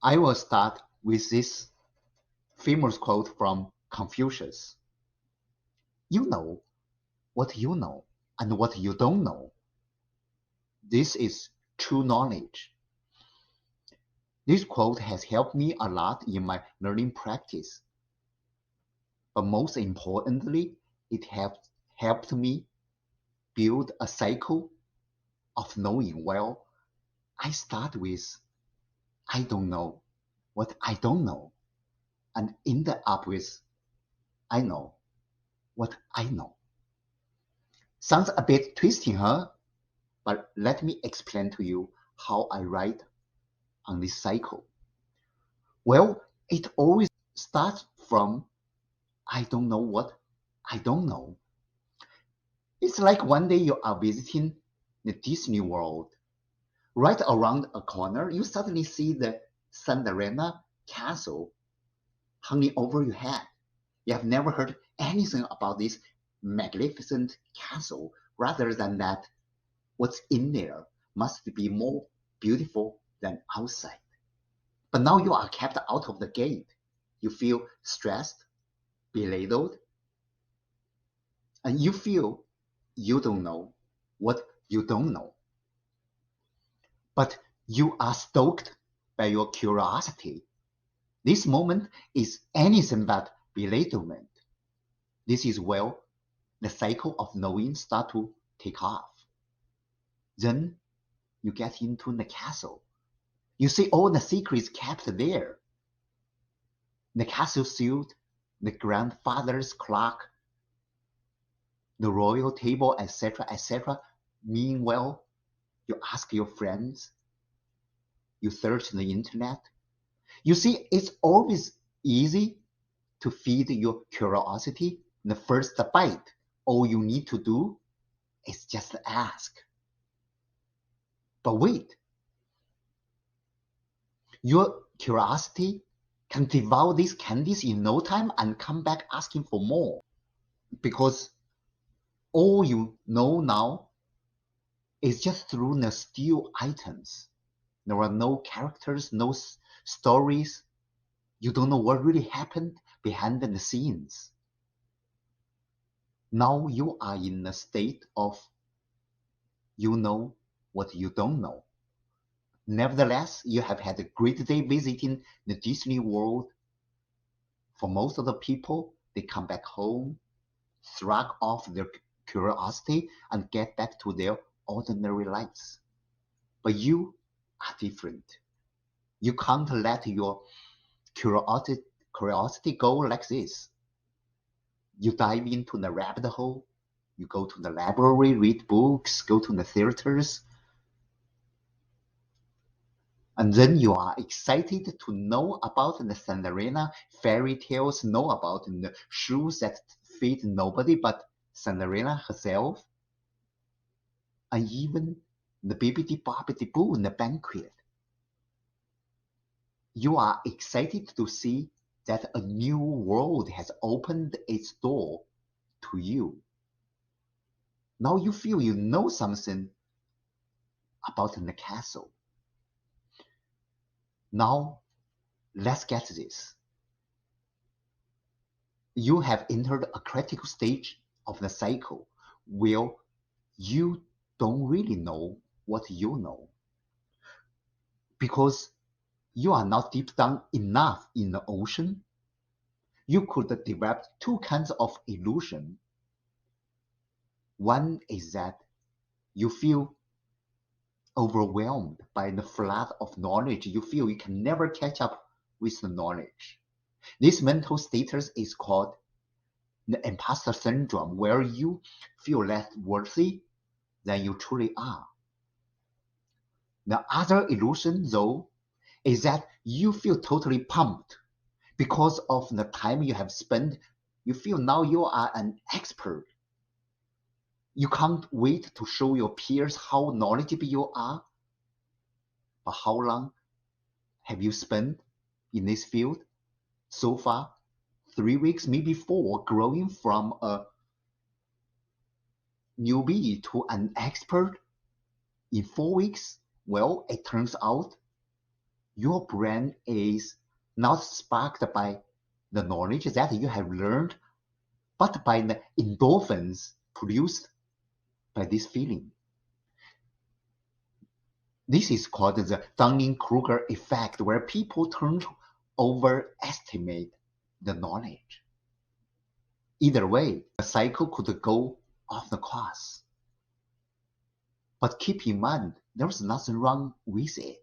I will start with this famous quote from Confucius. You know what you know and what you don't know. This is true knowledge. This quote has helped me a lot in my learning practice, but most importantly, it helped me build a cycle of knowing. Well, I start with I don't know what I don't know and end up with I know what I know. Sounds a bit twisty, huh? But let me explain to you how I write on this cycle. Well, it always starts from I don't know what I don't know. It's like one day you are visiting the Disney World. Right around a corner, you suddenly see the Cinderella castle hanging over your head. You have never heard anything about this magnificent castle. Rather than that, what's in there must be more beautiful than outside. But now you are kept out of the gate. You feel stressed, belittled, and you feel you don't know what you don't know. But you are stoked by your curiosity. This moment is anything but belittlement. This is where the cycle of knowing starts to take off. Then you get into the castle. You see all the secrets kept there. The castle suite, the grandfather's clock, the royal table, etc., etc. Meanwhile, you ask your friends, you search the internet. You see, it's always easy to feed your curiosity the first bite. All you need to do is just ask. But wait, your curiosity can devour these candies in no time and come back asking for more. Because all you know now is just through the still items. There are no characters, no stories. You don't know what really happened behind the scenes. Now you are in a state of you know what you don't know. Nevertheless, you have had a great day visiting the Disney World. For most of the people, they come back home, shrug off their curiosity, and get back to their ordinary lives. But you are different. You can't let your curiosity go like this. You dive into the rabbit hole, you go to the library, read books, go to the theaters, and then you are excited to know about the Cinderella fairy tales, know about the shoes that fit nobody but Cinderella herself, and even the Bibbidi Bobbidi Boo in the banquet. You are excited to see that a new world has opened its door to you. Now you feel you know something about the castle. Now, let's get this. You have entered a critical stage of the cycle where you don't really know what you know because you are not deep down enough in the ocean. You could develop two kinds of illusion. One is that you feel overwhelmed by the flood of knowledge. You feel you can never catch up with the knowledge. This mental status is called the imposter syndrome, where you feel less worthy than you truly are. The other illusion, though, is that you feel totally pumped because of the time you have spent. You feel now you are an expert. You can't wait to show your peers how knowledgeable you are. But how long have you spent in this field so far? 3 weeks, maybe four, growing from a newbie to an expert in 4 weeks? Well, it turns out your brain is not sparked by the knowledge that you have learned, but by the endorphins produced by this feeling. This is called the Dunning-Kruger effect, where people tend to overestimate the knowledge. Either way, the cycle could go off the course. But keep in mind, there's nothing wrong with it.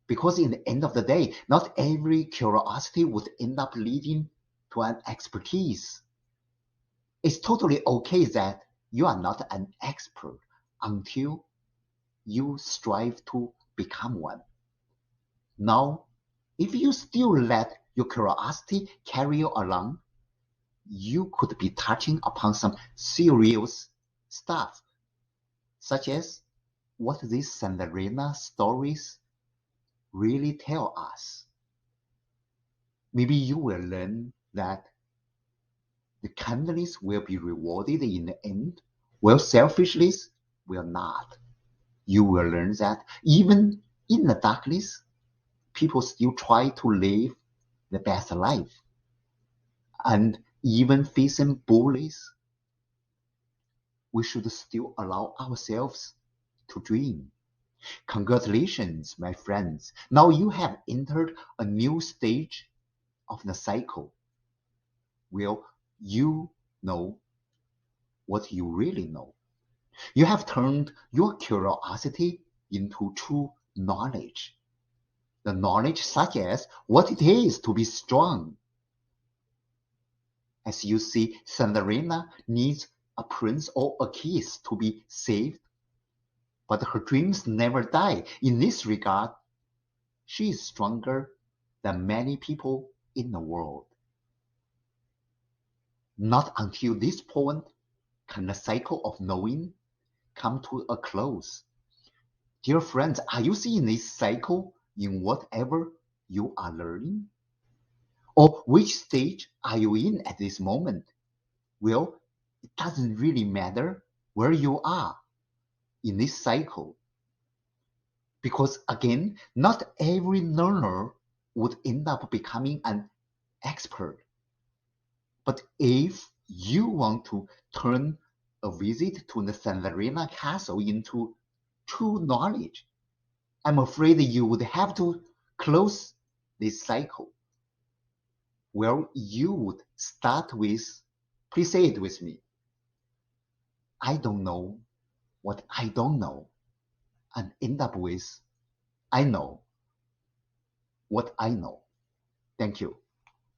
Because in the end of the day, not every curiosity would end up leading to an expertise. It's totally okay that you are not an expert until you strive to become one. Now, if you still let your curiosity carry you along, you could be touching upon some serious stuff, such as what these Cinderella stories really tell us. Maybe you will learn that the kindness will be rewarded in the end, while selfishness will not. You will learn that even in the darkness, people still try to live the best life. And even facing bullies, we should still allow ourselves to dream. Congratulations, my friends. Now you have entered a new stage of the cycle. Well, you know what you really know. You have turned your curiosity into true knowledge. The knowledge such as what it is to be strong. As you see, Cinderella needs a prince or a kiss to be saved, but her dreams never die. In this regard, she is stronger than many people in the world. Not until this point can the cycle of knowing come to a close. Dear friends, are you seeing this cycle in whatever you are learning? Or which stage are you in at this moment? Well, it doesn't really matter where you are in this cycle. Because again, not every learner would end up becoming an expert. But if you want to turn a visit to the Cinderella castle into true knowledge, I'm afraid you would have to close this cycle. Well, you would start with, please say it with me, I don't know what I don't know, and end up with, I know what I know. Thank you.